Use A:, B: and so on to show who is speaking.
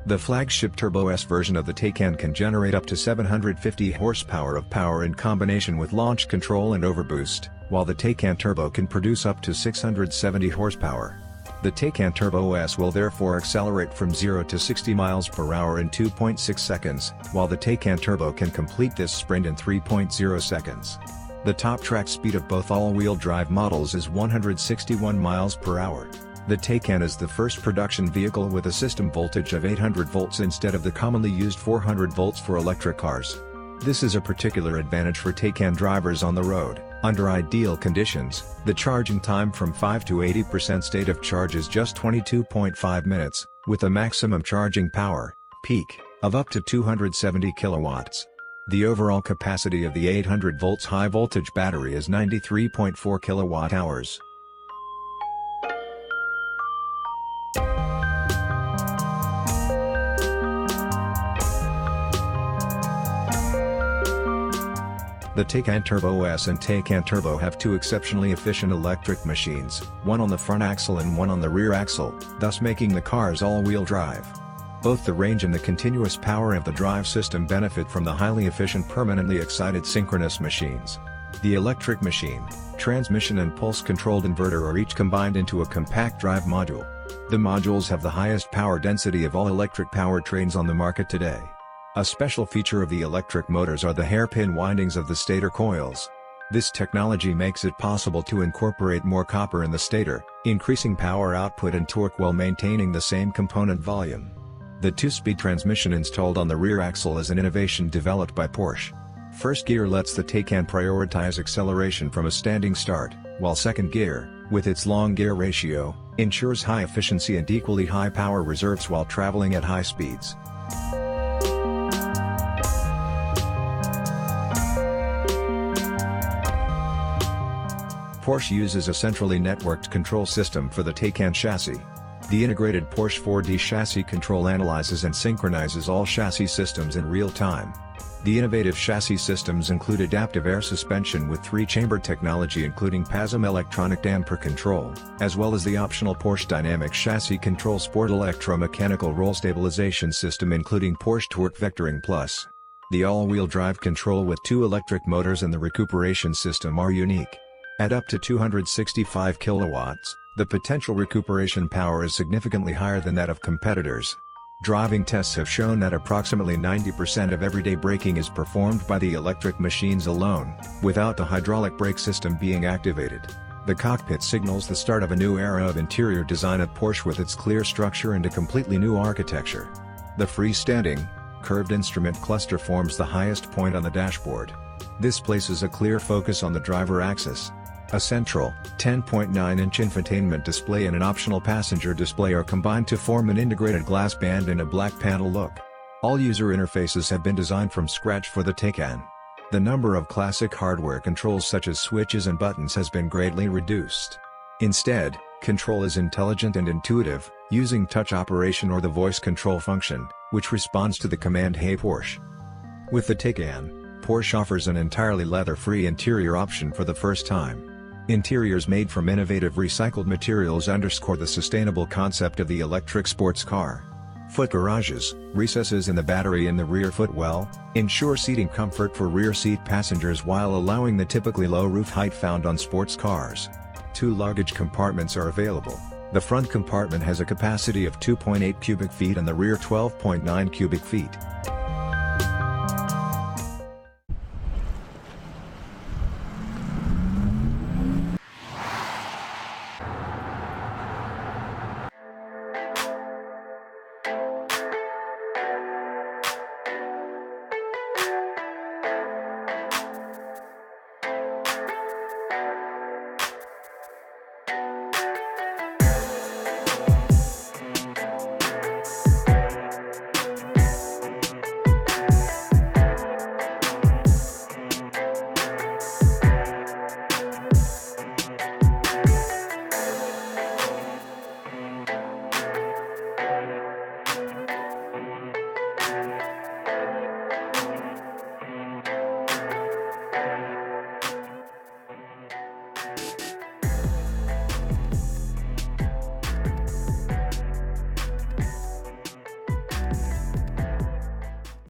A: The flagship Turbo S version of the Taycan can generate up to 750 horsepower of power in combination with launch control and overboost, while the Taycan Turbo can produce up to 670 horsepower. The Taycan Turbo S will therefore accelerate from 0 to 60 miles per hour in 2.6 seconds, while the Taycan Turbo can complete this sprint in 3.0 seconds. The top track speed of both all-wheel drive models is 161 miles per hour. The Taycan is the first production vehicle with a system voltage of 800 volts instead of the commonly used 400 volts for electric cars. This is a particular advantage for Taycan drivers on the road. Under ideal conditions, the charging time from 5 to 80% state of charge is just 22.5 minutes, with a maximum charging power, peak, of up to 270 kilowatts. The overall capacity of the 800 volts high voltage battery is 93.4 kilowatt hours. The Taycan Turbo S and Taycan Turbo have two exceptionally efficient electric machines, one on the front axle and one on the rear axle, thus making the cars all-wheel drive. Both the range and the continuous power of the drive system benefit from the highly efficient permanently excited synchronous machines. The electric machine, transmission and pulse-controlled inverter are each combined into a compact drive module. The modules have the highest power density of all electric powertrains on the market today. A special feature of the electric motors are the hairpin windings of the stator coils. This technology makes it possible to incorporate more copper in the stator, increasing power output and torque while maintaining the same component volume. The two-speed transmission installed on the rear axle is an innovation developed by Porsche. First gear lets the Taycan prioritize acceleration from a standing start, while second gear, with its long gear ratio, ensures high efficiency and equally high power reserves while traveling at high speeds. Porsche uses a centrally networked control system for the Taycan chassis. The integrated Porsche 4D chassis control analyzes and synchronizes all chassis systems in real time. The innovative chassis systems include adaptive air suspension with 3-chamber technology including PASM electronic damper control, as well as the optional Porsche Dynamic Chassis Control Sport electromechanical roll stabilization system including Porsche Torque Vectoring Plus. The all-wheel drive control with 2 electric motors and the recuperation system are unique. At up to 265 kilowatts, the potential recuperation power is significantly higher than that of competitors. Driving tests have shown that approximately 90% of everyday braking is performed by the electric machines alone, without the hydraulic brake system being activated. The cockpit signals the start of a new era of interior design at Porsche with its clear structure and a completely new architecture. The freestanding, curved instrument cluster forms the highest point on the dashboard. This places a clear focus on the driver axis. A central, 10.9-inch infotainment display and an optional passenger display are combined to form an integrated glass band and a black panel look. All user interfaces have been designed from scratch for the Taycan. The number of classic hardware controls such as switches and buttons has been greatly reduced. Instead, control is intelligent and intuitive, using touch operation or the voice control function, which responds to the command "Hey Porsche." With the Taycan, Porsche offers an entirely leather-free interior option for the first time. Interiors made from innovative recycled materials underscore the sustainable concept of the electric sports car. Foot garages, recesses in the battery and the rear footwell, ensure seating comfort for rear seat passengers while allowing the typically low roof height found on sports cars. 2 luggage compartments are available. The front compartment has a capacity of 2.8 cubic feet and the rear 12.9 cubic feet.